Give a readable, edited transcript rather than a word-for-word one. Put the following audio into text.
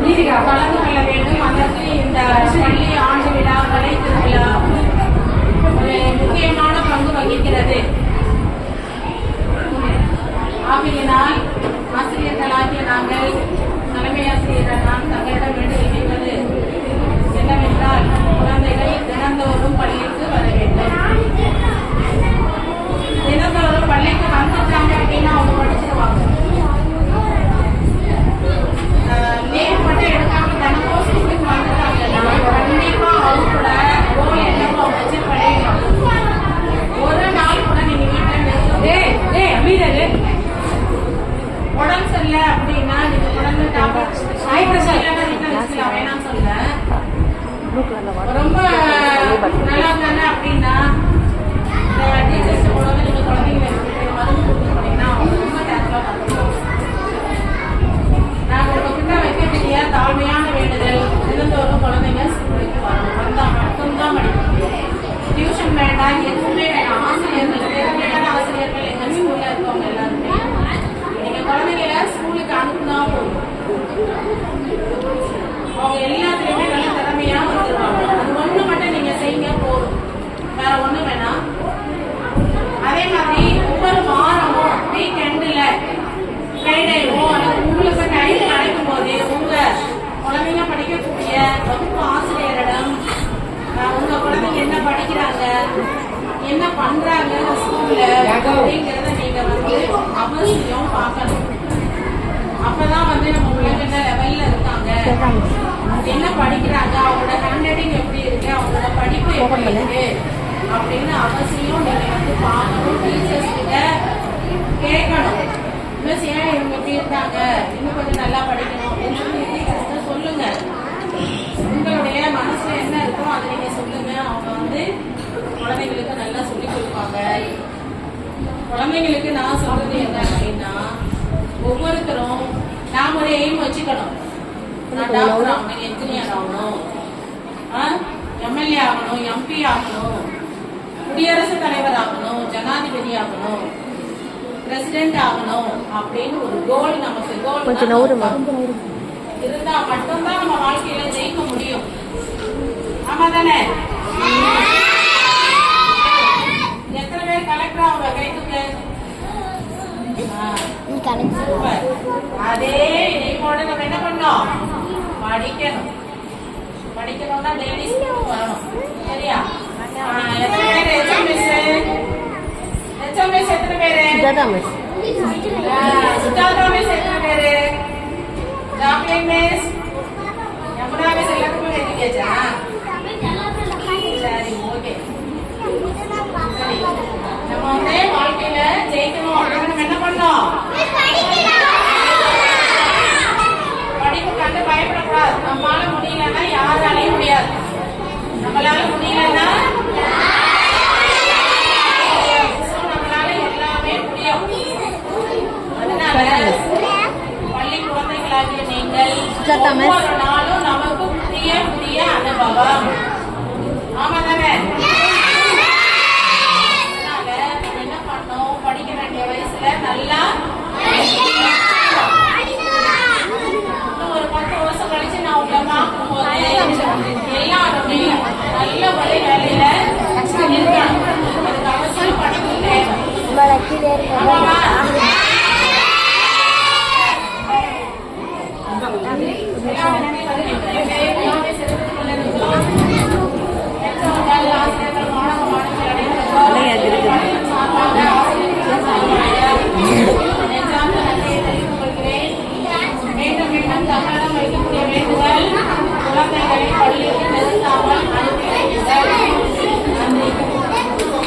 கலந்து கொள்ள வேண்டும். அதற்கு இந்த பள்ளி ஆண்டு விழா கலை திருவிழா ஒரு முக்கியமான பங்கு வகிக்கிறது. ஆகையினால் ஆசிரியர்களாகிய நாங்கள், தலைமை ஆசிரியர்கள் நான் தங்களிடம் வேண்டுகோள் வைப்பது என்னவென்றால், குழந்தைகள் தினந்தோறும் பள்ளிக்கு வர வேண்டும். தினந்தோறும் பள்ளிக்கு வந்துட்டாங்க அப்படின்னா அவங்க படிச்சிருவாங்க. லீவ் மட்டும் எடுக்காம தினமும் ஸ்கூலுக்கு வந்துட்டாங்கன்னா கண்டிப்பா அவங்களோட கோல் என்னவோ அவங்க வச்சு படிக்கணும். ஒரு நாள் கூட நீங்க வீட்டுல உடம்பு சரியில்லை அப்படின்னா நீங்க உடம்பு வேணாம் சொல்ல, ரொம்ப நல்லா இருந்தாங்க அப்படின்னா டீச்சர்ஸ் கூட நீங்க குழந்தைங்களை மருந்து கொடுத்து போனீங்கன்னா அவங்க ரொம்ப கேர்ஃபுல்லா பார்த்துக்கணும். நாங்கள் உங்ககிட்ட வைக்கக்கூடிய தாழ்மையான வேண்டுதல், தினந்தோறும் குழந்தைங்க ஸ்கூலுக்கு வரணும். வந்தா மட்டும்தான் படிக்க முடியும். டியூஷன் வேண்டாம், எதுவுமே வேண்டாம். ஆசிரியர்களுக்கு உண்மையான ஆசிரியர்கள் எங்கள் ஸ்கூல்ல இருக்கவங்க எல்லாருமே நீங்க குழந்தைங்கள ஸ்கூலுக்கு அனுப்புனா போதும். அவங்க எல்லாத்துலயுமே நல்ல திறமையா வந்துருவாங்க. அது ஒண்ணு மட்டும் நீங்க செய்யுங்க போதும், வேற ஒண்ணு வேணாம். அதே மாதிரி ஒவ்வொரு வாரமும் வீக்கெண்ட்ல ஃப்ரைடேவோ அல்லது உங்களுக்கு டைம் கிடைக்கும் போதே உங்க குழந்தைங்க படிக்கக்கூடிய வகுப்பு ஆசிரியரிடம் உங்க குழந்தைங்க என்ன படிக்கிறாங்க, என்ன பண்றாங்க ஸ்கூல்ல அப்படிங்கிறத நீங்க அவசியம் பார்க்கணும். அப்பதான் நம்ம பிள்ளைங்க என்ன லெவல்ல இருக்காங்க, என்ன படிக்கிறாங்க, அவங்களோட ஹேண்ட் ரைட்டிங் எப்படி இருக்கு, அவங்களோட படிப்பு எப்படி இருக்கு அப்படின்னு அவசியம் நீங்க பார்க்கணும். டீச்சர்ஸ் கிட்ட கேட்கணும், மிஸ் ஏன் இவங்க எப்படி இருக்காங்க, இன்னும் கொஞ்சம் நல்லா படிக்கணும் அப்படின்னு சொல்லி டீச்சர்ஸ் சொல்லுங்க. உங்களுடைய மனசுல என்ன இருக்கோ அதை நீங்க சொல்லுங்க. அவங்க குழந்தைங்களுக்கு நல்லா சொல்லி கொடுப்பாங்க. குழந்தைங்களுக்கு நான் சொல்றது என்ன அப்படின்னா, ஒவ்வொருத்தரும் நாம் ஒரு எய்ம் வச்சுக்கணும். நான் டாக்டர் ஆகணும், என்ஜினியர் ஆகணும், எம்எல்ஏ ஆகணும், எம்பி ஆகணும், குடியரசுத் தலைவர் ஆகணும், ஜனாதிபதி ஆகணும், பிரசிடென்ட் ஆகணும் அப்படின்னு ஒரு கோல் நமக்கு இருந்தா மட்டும்தான் நம்ம வாழ்க்கையில ஜெயிக்க முடியும். ஆமா தானே? எத்தனை பேர் கலெக்டர் அவங்க கைத்துக்கு? அதே இதையோட நம்ம என்ன பண்ணோம், படிக்கணும். படிக்கணும்னா டெய்லி ஸ்கூலுக்கு வரணும். சரியா? எத்தனை பேர் HMS எத்தனை பேரு? சுஜாதா மிஸ் எத்தனை பேரு? ஜாக்லின் மிஸ், யமுனா மிஸ் எல்லாத்துக்கும் எழுதியாச்சா? சரி, ஓகே. சரி, நம்ம வாழ்க்கையில ஜெயிக்கணும் அப்படின்னு நம்ம என்ன பண்ணோம், படிப்பு கண்டு பயப்படக்கூடாது. நம்மளால முடியலன்னா யாராலையும் முடியாது. நம்மளால முடியலன்னா நம்மளால எல்லாமே முடியும். அதனால பள்ளி குழந்தைகளாகிய நீங்கள் ஒவ்வொரு நாளும் நமக்கு புதிய புதிய அனுபவம். ஆமா தானே? அதனால நம்ம என்ன பண்ணோம், படிக்க வேண்டிய வயசுல நல்லா ஒரு 10 வருஷம் கழிச்சு நான் உங்களை பார்க்கும் போது எல்லாருமே நல்ல ஒரு வேலையில இருக்காங்க. அதுக்கு அவசியம் படிப்பு தேவை.